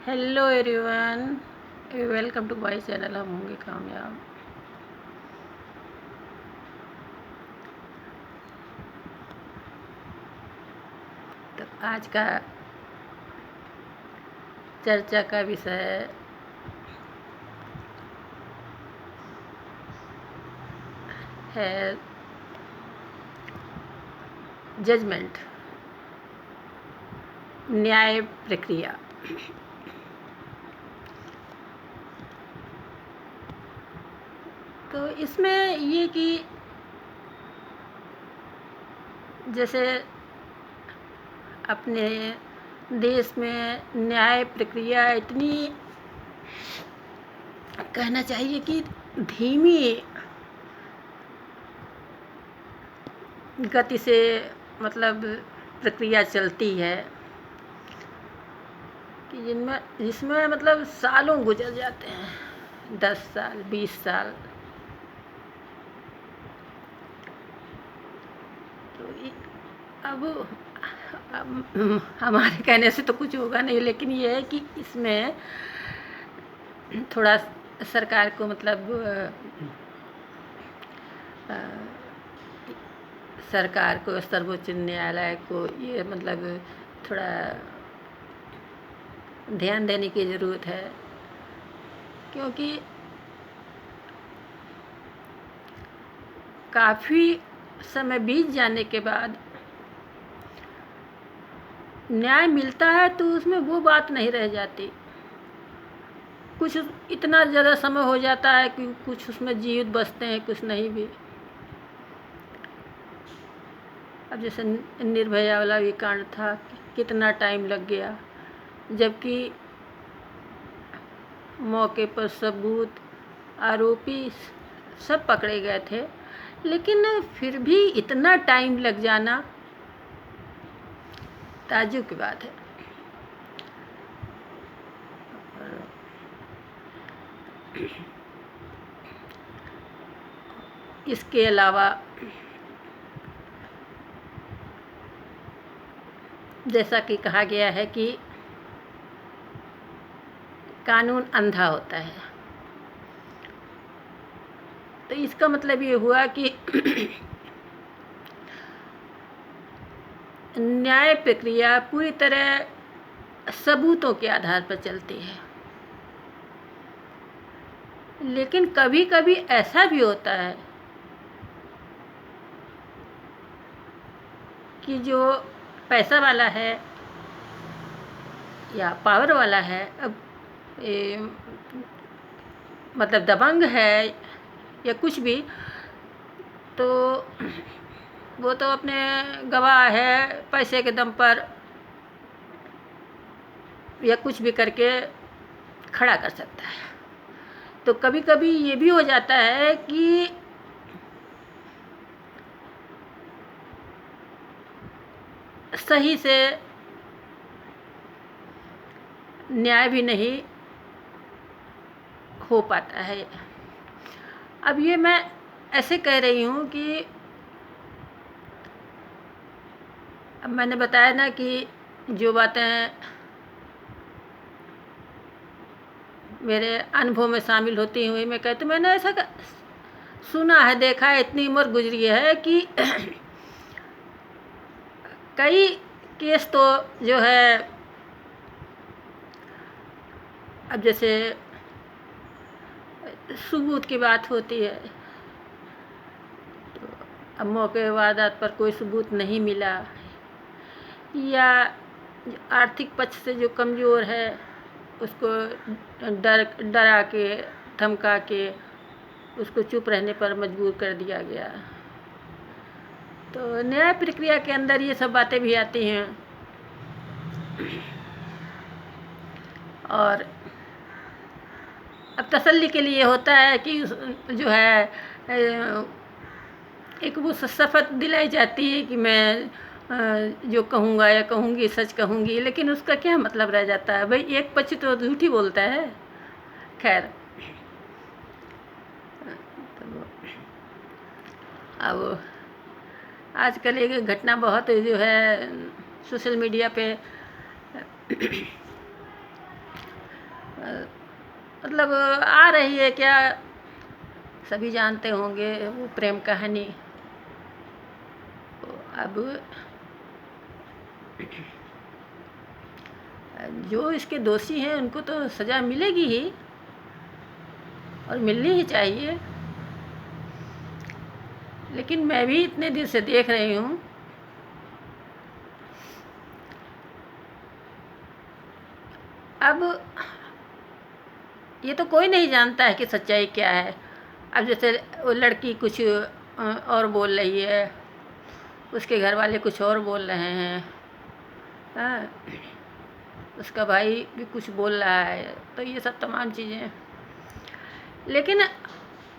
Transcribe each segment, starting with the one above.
Hello everyone, welcome to my channel. हम होंगे कामयाब। तो आज का चर्चा का विषय है जजमेंट, न्याय प्रक्रिया। तो इसमें ये कि जैसे अपने देश में न्याय प्रक्रिया इतनी, कहना चाहिए कि धीमी गति से मतलब प्रक्रिया चलती है कि जिसमें मतलब सालों गुजर जाते हैं, 10 साल 20 साल। तो अब हमारे कहने से तो कुछ होगा नहीं, लेकिन ये है कि इसमें थोड़ा सरकार को मतलब सरकार को, सर्वोच्च न्यायालय को ये मतलब थोड़ा ध्यान देने की ज़रूरत है, क्योंकि काफ़ी समय बीत जाने के बाद न्याय मिलता है तो उसमें वो बात नहीं रह जाती। कुछ इतना ज़्यादा समय हो जाता है कि कुछ उसमें जीवित बचते हैं, कुछ नहीं भी। अब जैसे निर्भया वाला भी कांड था, कितना टाइम लग गया, जबकि मौके पर सबूत, आरोपी सब पकड़े गए थे, लेकिन फिर भी इतना टाइम लग जाना ताज्जुब की बात है। इसके अलावा जैसा कि कहा गया है कि कानून अंधा होता है, तो इसका मतलब ये हुआ कि न्याय प्रक्रिया पूरी तरह सबूतों के आधार पर चलती है। लेकिन कभी कभी ऐसा भी होता है कि जो पैसा वाला है या पावर वाला है, अब मतलब दबंग है या कुछ भी, तो वो तो अपने गवाह है, पैसे के दम पर या कुछ भी करके खड़ा कर सकता है। तो कभी कभी ये भी हो जाता है कि सही से न्याय भी नहीं हो पाता है। अब ये मैं ऐसे कह रही हूँ कि अब मैंने बताया ना कि जो बातें मेरे अनुभव में शामिल होती हुई मैं कहती, मैंने ऐसा सुना है, देखा है, इतनी उम्र गुजरी है कि कई केस तो जो है, अब जैसे सबूत की बात होती है, तो अब मौके वारदात पर कोई सबूत नहीं मिला, या आर्थिक पक्ष से जो कमज़ोर है उसको डरा के, धमका के उसको चुप रहने पर मजबूर कर दिया गया। तो न्याय प्रक्रिया के अंदर ये सब बातें भी आती हैं। और अब तसल्ली के लिए होता है कि जो है एक वो शपथ दिलाई जाती है कि मैं जो कहूँगा या कहूँगी सच कहूँगी, लेकिन उसका क्या मतलब रह जाता है भाई, एक पक्ष तो झूठ ही बोलता है। खैर, तो अब आजकल एक घटना बहुत जो है सोशल मीडिया पे मतलब आ रही है क्या, सभी जानते होंगे वो प्रेम कहानी। तो अब जो इसके दोषी हैं उनको तो सज़ा मिलेगी ही, और मिलनी ही चाहिए। लेकिन मैं भी इतने दिन से देख रही हूँ, अब ये तो कोई नहीं जानता है कि सच्चाई क्या है। अब जैसे वो लड़की कुछ और बोल रही है, उसके घर वाले कुछ और बोल रहे हैं, हाँ, उसका भाई भी कुछ बोल रहा है, तो ये सब तमाम चीज़ें। लेकिन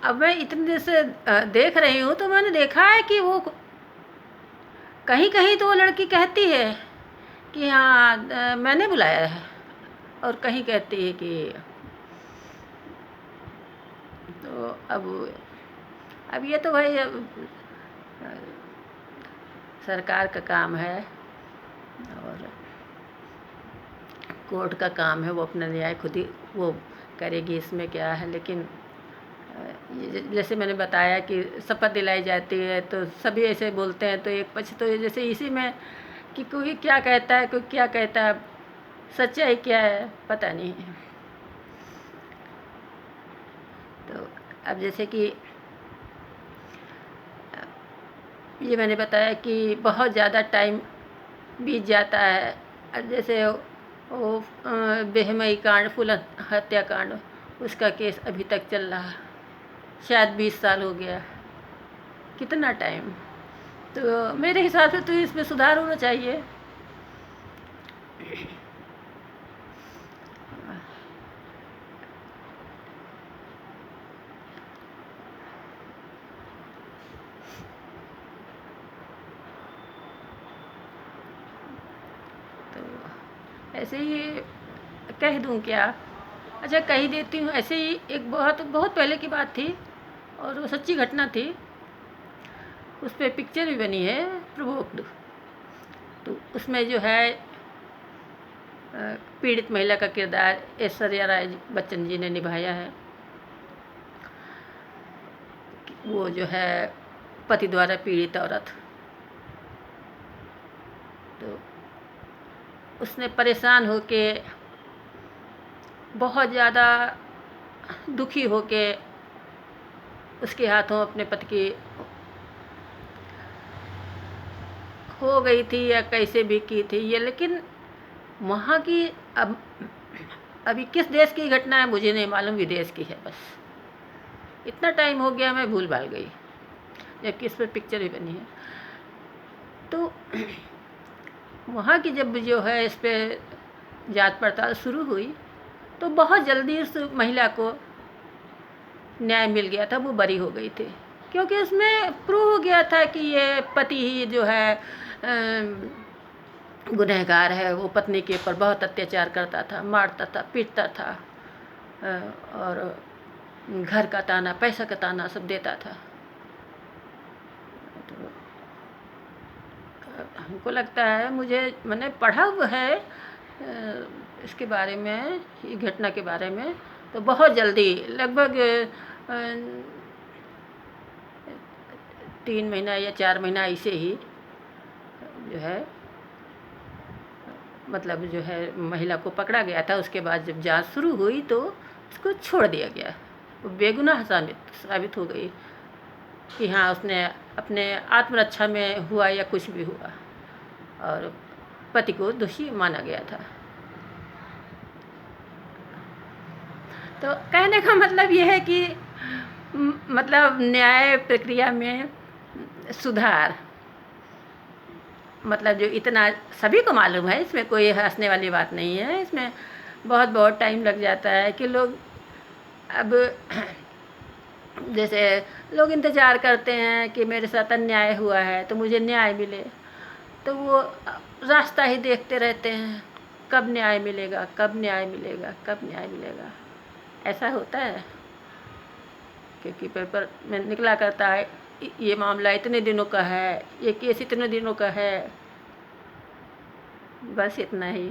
अब मैं इतने देर से देख रही हूँ, तो मैंने देखा है कि वो कहीं कहीं तो वो लड़की कहती है कि हाँ मैंने बुलाया है, और कहीं कहती है कि तो अब ये तो भाई अब सरकार का काम है और कोर्ट का काम है, वो अपना न्याय खुद ही वो करेगी, इसमें क्या है। लेकिन जैसे मैंने बताया कि शपथ दिलाई जाती है तो सभी ऐसे बोलते हैं, तो एक पक्ष तो जैसे इसी में कि कोई क्या कहता है, कोई क्या कहता है, सच्चाई क्या है पता नहीं है। तो अब जैसे कि ये मैंने बताया कि बहुत ज़्यादा टाइम बीत जाता है। अब जैसे वो बेहमई कांड, फूल हत्याकांड, उसका केस अभी तक चल रहा, शायद 20 साल हो गया, कितना टाइम। तो मेरे हिसाब से तो इसमें सुधार होना चाहिए। तो ऐसे ही कह दूं क्या, अच्छा कह ही देती हूँ। ऐसे ही एक बहुत बहुत पहले की बात थी, और वो सच्ची घटना थी, उस पर पिक्चर भी बनी है, प्रोवोक्ड। तो उसमें जो है पीड़ित महिला का किरदार ऐश्वर्या राय बच्चन जी ने निभाया है। वो जो है पति द्वारा पीड़ित औरत, तो उसने परेशान होके, बहुत ज़्यादा दुखी होके उसके हाथों अपने पति की हो गई थी या कैसे भी की थी ये। लेकिन वहाँ की अब अभी किस देश की घटना है मुझे नहीं मालूम, विदेश की है बस। इतना टाइम हो गया मैं भूल भाल गई, जबकि इस पर पिक्चर भी बनी है। तो वहाँ की जब जो है इस पर जांच पड़ताल शुरू हुई, तो बहुत जल्दी उस महिला को न्याय मिल गया था, वो बरी हो गई थी। क्योंकि उसमें प्रूव हो गया था कि ये पति ही जो है गुनहगार है। वो पत्नी के ऊपर बहुत अत्याचार करता था, मारता था, पीटता था, और घर का ताना, पैसा का ताना सब देता था। तो हमको लगता है, मैंने पढ़ा हुआ है इसके बारे में, ये घटना के बारे में, तो बहुत जल्दी लगभग 3 महीना या 4 महीना ऐसे ही जो है, मतलब जो है महिला को पकड़ा गया था। उसके बाद जब जांच शुरू हुई तो उसको छोड़ दिया गया, वो बेगुनाह साबित हो गई कि हाँ उसने अपने आत्मरक्षा में हुआ या कुछ भी हुआ, और पति को दोषी माना गया था। तो कहने का मतलब ये है कि मतलब न्याय प्रक्रिया में सुधार, मतलब जो इतना सभी को मालूम है, इसमें कोई हंसने वाली बात नहीं है। इसमें बहुत बहुत टाइम लग जाता है कि लोग अब जैसे लोग इंतज़ार करते हैं कि मेरे साथ अन्याय हुआ है तो मुझे न्याय मिले, तो वो रास्ता ही देखते रहते हैं, कब न्याय मिलेगा, कब न्याय मिलेगा, कब न्याय मिलेगा। ऐसा होता है क्योंकि पेपर में निकला करता है ये मामला इतने दिनों का है, ये केस इतने दिनों का है, बस इतना ही।